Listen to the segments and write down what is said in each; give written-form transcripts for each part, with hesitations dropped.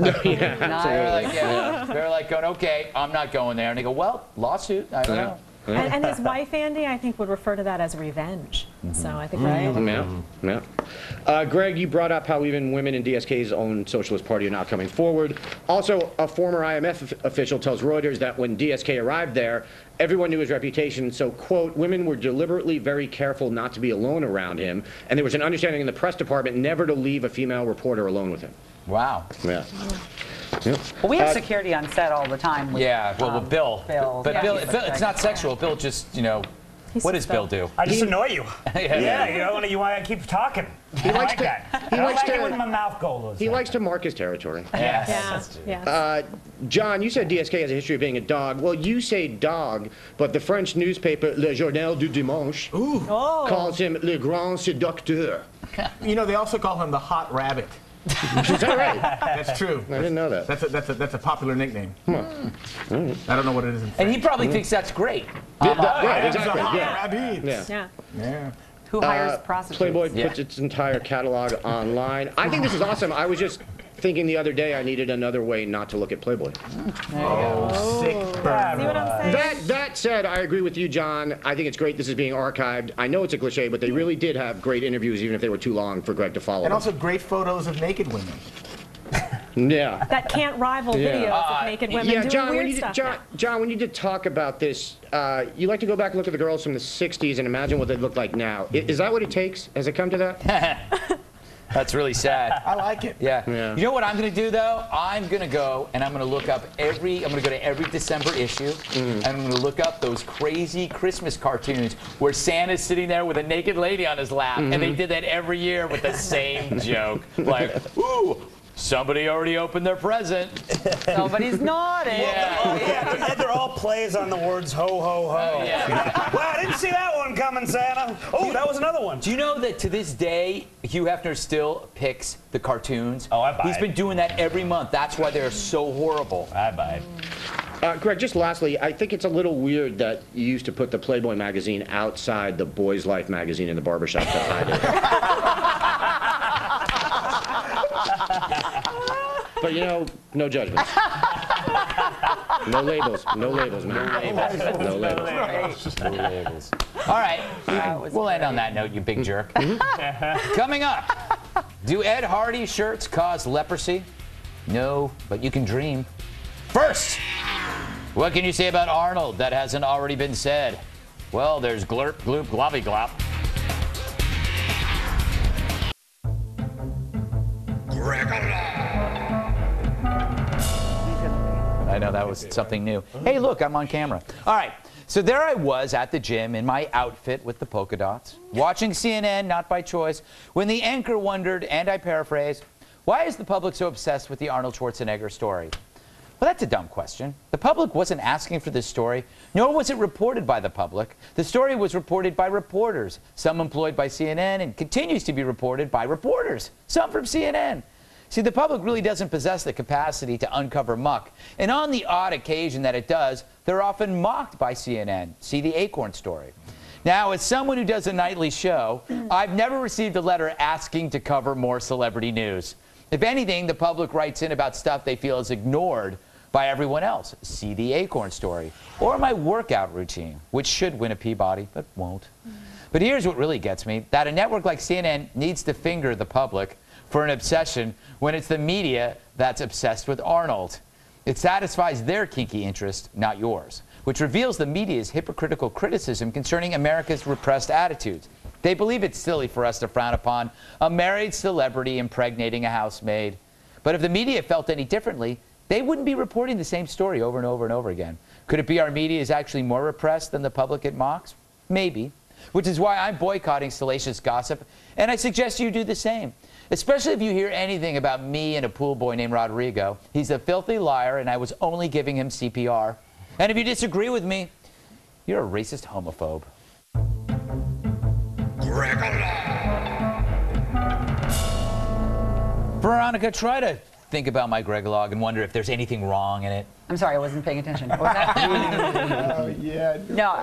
They're like going, okay, I'm not going there. And they go, well, lawsuit, I don't know. And his wife, Andy, I think would refer to that as revenge. So I think Greg, you brought up how even women in DSK's own socialist party are not coming forward. Also, a former IMF official tells Reuters that when DSK arrived there, everyone knew his reputation, so, quote, women were deliberately very careful not to be alone around him, and there was an understanding in the press department never to leave a female reporter alone with him. Wow. Yeah. Well, we have security on set all the time. With, with Bill. But Bill, it's not sexual. Bill just, you know, what does Bill do? I just annoy you. You want to keep talking. He likes to. He likes to. When my mouth goes. He likes to mark his territory. Yes. John, you said DSK has a history of being a dog. Well, you say dog, but the French newspaper Le Journal du Dimanche calls him Le Grand Séducteur. You know, they also call him the Hot Rabbit. Is that right? That's true. I didn't know that. That's a popular nickname. I don't know what it is in French. And he probably thinks that's great. Right, exactly. Yeah. Who hires prostitutes? Playboy puts its entire catalog online. I think this is awesome. I was just thinking the other day I needed another way not to look at Playboy. Sick burn. See what I'm saying? That said, I agree with you, John. I think it's great this is being archived. I know it's a cliche, but they really did have great interviews, even if they were too long for Greg to follow. And also great photos of naked women. Yeah. That can't rival videos of naked women doing weird stuff. John, when you did talk about this, you like to go back and look at the girls from the 60s and imagine what they look like now. Is that what it takes? Has it come to that? That's really sad. I like it. Yeah. You know what I'm going to do, though? I'm going to go and I'm going to look up I'm going to go to every December issue, and I'm going to look up those crazy Christmas cartoons where Santa's sitting there with a naked lady on his lap, and they did that every year with the same joke. Like, ooh, somebody already opened their present. Somebody's naughty. And they're all plays on the words ho, ho, ho. Wow, I didn't see that one coming, Santa. Oh, that was another one. Do you know that to this day, Hugh Hefner still picks the cartoons? Oh, I buy it. He's been doing that every month. That's why they're so horrible. I buy it. Greg, just lastly, I think it's a little weird that you used to put the Playboy magazine outside the Boys Life magazine in the barbershop to hide it. But, you know, no judgment. No labels. No labels, man. No labels. No labels. All right. We'll end on that note, you big jerk. Coming up, do Ed Hardy shirts cause leprosy? No, but you can dream. First, what can you say about Arnold that hasn't already been said? Well, there's glurp, gloop, globby, glop. I know, that was something new. Hey, look, I'm on camera. All right, so there I was at the gym in my outfit with the polka dots, watching CNN, not by choice, when the anchor wondered, and I paraphrase, why is the public so obsessed with the Arnold Schwarzenegger story? Well, that's a dumb question. The public wasn't asking for this story, nor was it reported by the public. The story was reported by reporters, some employed by CNN, and continues to be reported by reporters, some from CNN. See, the public really doesn't possess the capacity to uncover muck, and on the odd occasion that it does, they're often mocked by CNN. See the Acorn story. Now, as someone who does a nightly show, I've never received a letter asking to cover more celebrity news. If anything, the public writes in about stuff they feel is ignored by everyone else. See the Acorn story. Or my workout routine, which should win a Peabody, but won't. But here's what really gets me, that a network like CNN needs to finger the public for an obsession when it's the media that's obsessed with Arnold. It satisfies their kinky interest, not yours, which reveals the media's hypocritical criticism concerning America's repressed attitudes. They believe it's silly for us to frown upon a married celebrity impregnating a housemaid. But if the media felt any differently, they wouldn't be reporting the same story over and over and over again. Could it be our media is actually more repressed than the public it mocks? Maybe. Which is why I'm boycotting salacious gossip, and I suggest you do the same. Especially if you hear anything about me and a pool boy named Rodrigo. He's a filthy liar, and I was only giving him CPR. And if you disagree with me, you're a racist homophobe. Veronica, try to think about my Gregolog and wonder if there's anything wrong in it. I'm sorry, I wasn't paying attention. What was that? No,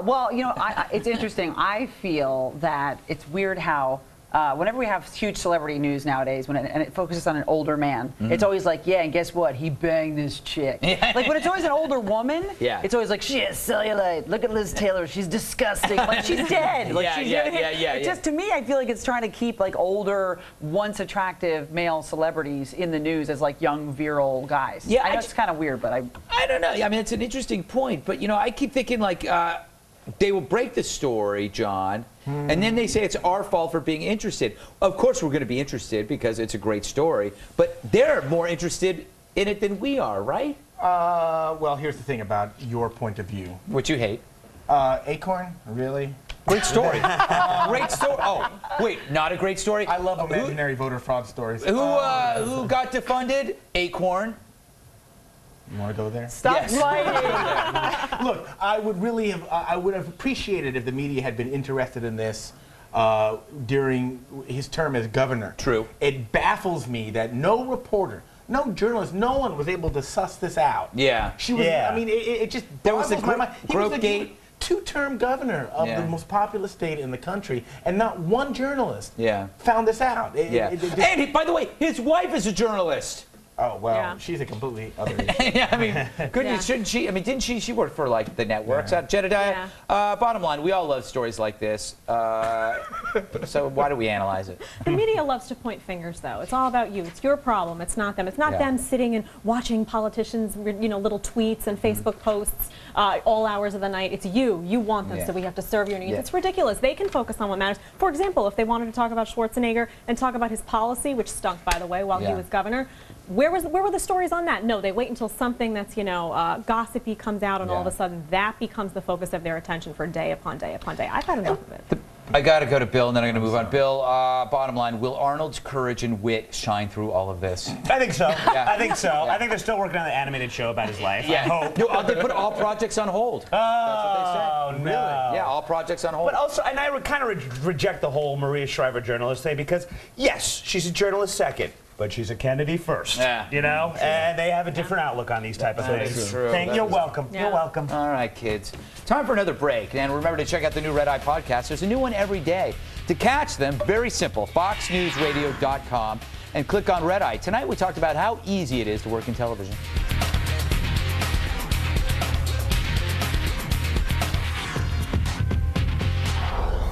well, you know, it's interesting. I feel that it's weird how whenever we have huge celebrity news nowadays, and it focuses on an older man, it's always like, yeah, and guess what? He banged this chick. Like when it's always an older woman, it's always like, she has cellulite. Look at Liz Taylor. She's disgusting. Like she's dead. Like It just to me, I feel like it's trying to keep like older, once attractive male celebrities in the news as like young, virile guys. Yeah, I know it's kind of weird, but I don't know. I mean, it's an interesting point, but you know, I keep thinking like they will break the story, John, and then they say it's our fault for being interested. Of course, we're going to be interested because it's a great story, but they're more interested in it than we are, right? Well, here's the thing about your point of view. What you hate? Acorn, really? Great story. Great story. Oh, wait, not a great story? I love imaginary voter fraud stories. Who got defunded? Acorn. You want to go there? stop lying. Look, I would have appreciated if the media had been interested in this during his term as governor. True. It baffles me that no reporter, no journalist, no one was able to suss this out. Yeah. She was. I mean, it just boggles my mind. He was Gate. Two-term governor of the most populous state in the country, and not one journalist found this out. And by the way, his wife is a journalist. Oh, well, she's a completely other issue. Yeah, I mean, shouldn't she? I mean, didn't she worked for, like, the networks. Jedediah, bottom line, we all love stories like this. So why do we analyze it? The media loves to point fingers, though. It's all about you. It's your problem. It's not them. It's not them sitting and watching politicians, you know, little tweets and Facebook posts all hours of the night. It's you. You want them, so we have to serve your needs. It's ridiculous. They can focus on what matters. For example, if they wanted to talk about Schwarzenegger and talk about his policy, which stunk, by the way, while he was governor, where were the stories on that? No, they wait until something that's, you know, gossipy comes out, and all of a sudden that becomes the focus of their attention for day upon day upon day. I've had enough of it. I got to go to Bill, and then I'm going to move on. Bill, bottom line, will Arnold's courage and wit shine through all of this? I think so. I think so. I think they're still working on the animated show about his life. I hope. No, they put all projects on hold. Oh, that's what they said. No. Really? Yeah, all projects on hold. But also, and I would kind of reject the whole Maria Shriver journalist thing, because, yes, she's a journalist second, but she's a Kennedy first. You know? And they have a different outlook on these type of things. You're welcome. You're welcome. All right, kids. Time for another break. And remember to check out the new Red Eye podcast. There's a new one every day. To catch them, very simple, foxnewsradio.com, and click on Red Eye. Tonight we talked about how easy it is to work in television.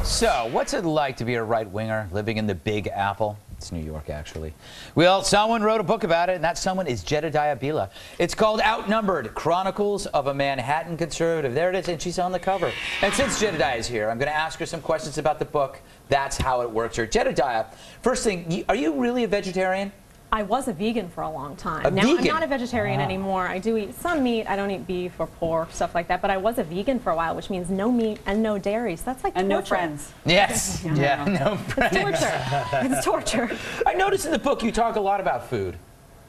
So, what's it like to be a right-winger living in the Big Apple? It's New York, actually. Well, someone wrote a book about it, and that someone is Jedediah Bila. It's called Outnumbered, Chronicles of a Manhattan Conservative. There it is, and she's on the cover. And since Jedediah is here, I'm going to ask her some questions about the book. That's how it works here. Jedediah, first thing, are you really a vegetarian? I was a vegan for a long time. Now I'm not a vegetarian anymore. I do eat some meat. I don't eat beef or pork, stuff like that. But I was a vegan for a while, which means no meat and no dairy. So that's like torture. No friends. Yes. No friends. It's torture. It's torture. I noticed in the book you talk a lot about food.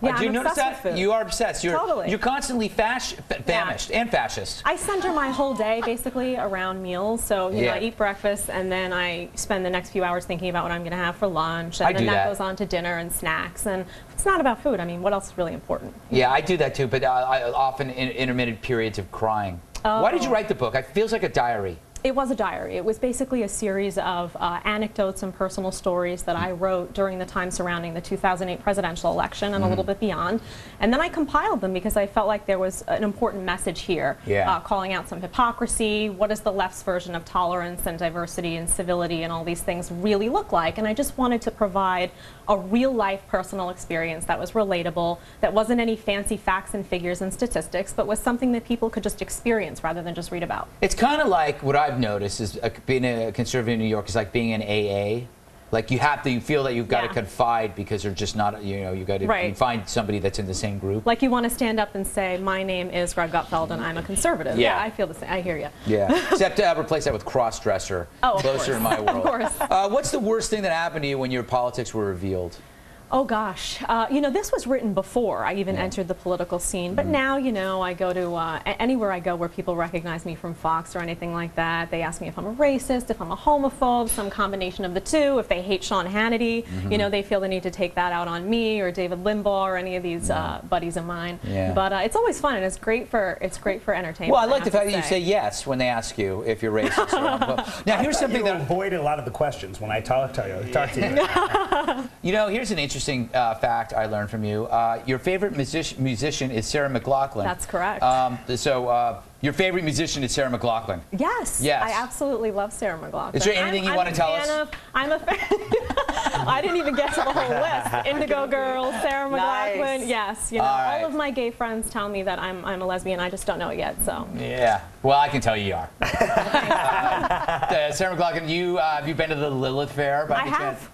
Yeah, do you I'm notice obsessed that? with food. You are obsessed. Totally. You're constantly famished and fascist. I center my whole day basically around meals. So you know, I eat breakfast, and then I spend the next few hours thinking about what I'm going to have for lunch, and then that goes on to dinner and snacks. And it's not about food. I mean, what else is really important? Yeah, I do that too, but I often in intermittent periods of crying. Why did you write the book? It feels like a diary. It was a diary. It was basically a series of anecdotes and personal stories that I wrote during the time surrounding the 2008 presidential election and a little bit beyond. And then I compiled them because I felt like there was an important message here, calling out some hypocrisy. What does the left's version of tolerance and diversity and civility and all these things really look like? And I just wanted to provide a real-life personal experience that was relatable, that wasn't any fancy facts and figures and statistics, but was something that people could just experience rather than just read about. It's kind of like what I've noticed is being a conservative in New York is like being in AA. Like you feel that you've got to confide because they're just not, you know, you got to find somebody that's in the same group. Like you want to stand up and say, my name is Greg Gutfeld and I'm a conservative. Yeah, I feel the same. I hear you. Yeah, except replace that with cross-dresser. Oh, closer in my world. Of course. What's the worst thing that happened to you when your politics were revealed? Oh gosh, you know, this was written before I even entered the political scene, but now, you know, I go to anywhere I go where people recognize me from Fox or anything like that. They ask me if I'm a racist, if I'm a homophobe, some combination of the two, if they hate Sean Hannity, you know, they feel the need to take that out on me or David Limbaugh or any of these buddies of mine. But it's always fun and it's great for entertainment. Well, I like the fact that you say yes when they ask you if you're racist or homophobe. Now, here's something that avoid a lot of the questions when I talk to you. You know, here's an interesting fact I learned from you. Your favorite musician is Sarah McLachlan. That's correct. Your favorite musician is Sarah McLachlan. Yes. Yes. I absolutely love Sarah McLachlan. Is there anything you want to tell us? I'm a fan. I didn't even get to the whole list. Indigo Girls, Sarah McLachlan. Nice. Yes. You know, all of my gay friends tell me that I'm a lesbian. I just don't know it yet. So. Yeah. Well, I can tell you are. Sarah McLachlan, have you been to the Lilith Fair by any chance?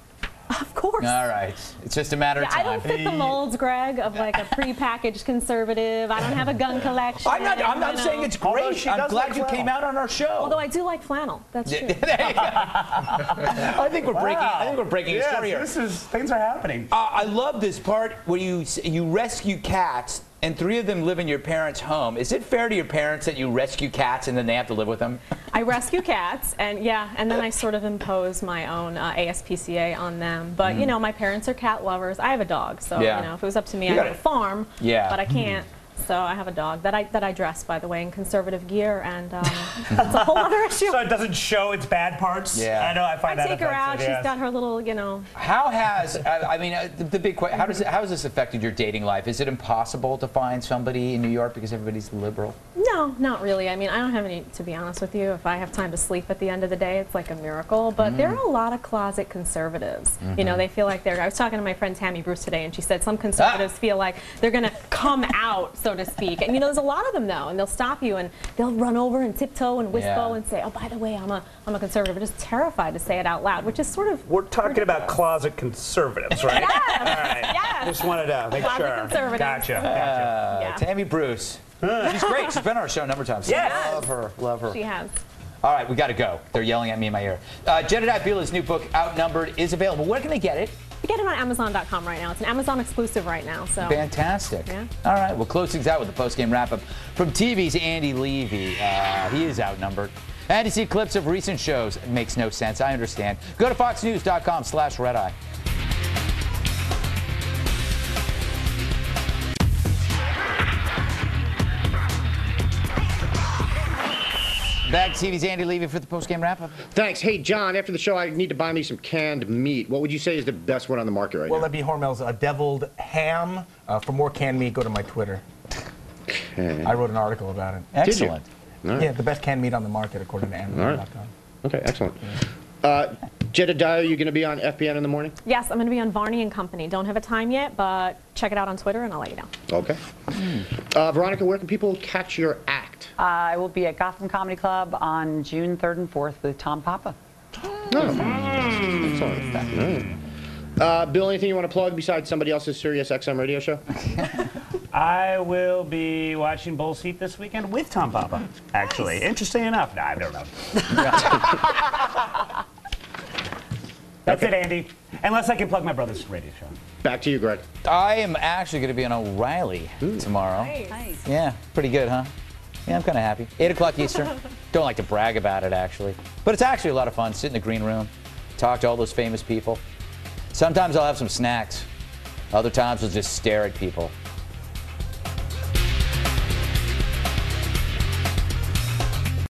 Of course. All right. It's just a matter of time. I don't fit the molds, Greg, of like a prepackaged conservative. I don't have a gun collection. I'm not saying it's great. I'm glad you came out on our show. Although I do like flannel. That's true. I think we're breaking a story here. Things are happening. I love this part where you rescue cats and 3 of them live in your parents' home. Is it fair to your parents that you rescue cats and then they have to live with them? I rescue cats, and and then I sort of impose my own ASPCA on them. But you know, my parents are cat lovers. I have a dog, so you know, if it was up to me, I'd have a farm. But I can't. So I have a dog that I dress, by the way, in conservative gear, and that's a whole other issue. So it doesn't show its bad parts? Yeah. I know, I find that take her out. She's got her little, you know. How has, I mean, the big question, how has this affected your dating life? Is it impossible to find somebody in New York because everybody's liberal? No, not really. I mean, I don't have any, to be honest with you. If I have time to sleep at the end of the day, it's like a miracle. But there are a lot of closet conservatives. You know, they feel like I was talking to my friend Tammy Bruce today, and she said some conservatives feel like they're going to come out, so to speak. And you know, there's a lot of them though, and they'll stop you and they'll run over and tiptoe and whistle and say, "Oh, by the way, I'm a conservative." They're just terrified to say it out loud, which is sort of We're talking about closet conservatives, right? Yes. All right. Yes. Just wanted to make Closet sure. conservatives. Gotcha. Tammy Bruce. She's great. She's been on our show a number of times. Yes. Love her. Love her. she has. All right, we got to go. They're yelling at me in my ear. Jedediah Beela's new book, Outnumbered, is available. Where can they get it? You get it on Amazon.com right now. It's an Amazon exclusive right now. So Fantastic. Yeah. All right, we'll close things out with the post-game wrap-up from TV's Andy Levy. He is outnumbered. And to see clips of recent shows, it makes no sense. I understand. Go to foxnews.com/redeye. Back to TV's Andy Levy for the post-game wrap-up. Thanks. Hey, John, after the show, I need to buy me some canned meat. What would you say is the best one on the market right now? Well, that'd be Hormel's deviled ham. For more canned meat, go to my Twitter. I wrote an article about it. Excellent. Right. Yeah, the best canned meat on the market, according to Amazon.com. Okay, excellent. Jedediah, are you going to be on FBN in the morning? yes, I'm going to be on Varney and Company. Don't have a time yet, but check it out on Twitter and I'll let you know. Okay. Veronica, where can people catch your act? I will be at Gotham Comedy Club on June 3rd and 4th with Tom Papa. Excellent. Bill, anything you want to plug besides somebody else's Sirius XM radio show? I will be watching Bull Seat this weekend with Tom Papa, actually. Interesting enough. No, I don't know. That's it, Andy. Unless I can plug my brother's radio show. Back to you, Greg. I am actually going to be on O'Reilly tomorrow. Nice. Yeah, pretty good, huh? Yeah, I'm kind of happy. 8 o'clock Eastern. Don't like to brag about it, actually. But it's actually a lot of fun. Sit in the green room, talk to all those famous people. Sometimes I'll have some snacks. Other times I'll just stare at people.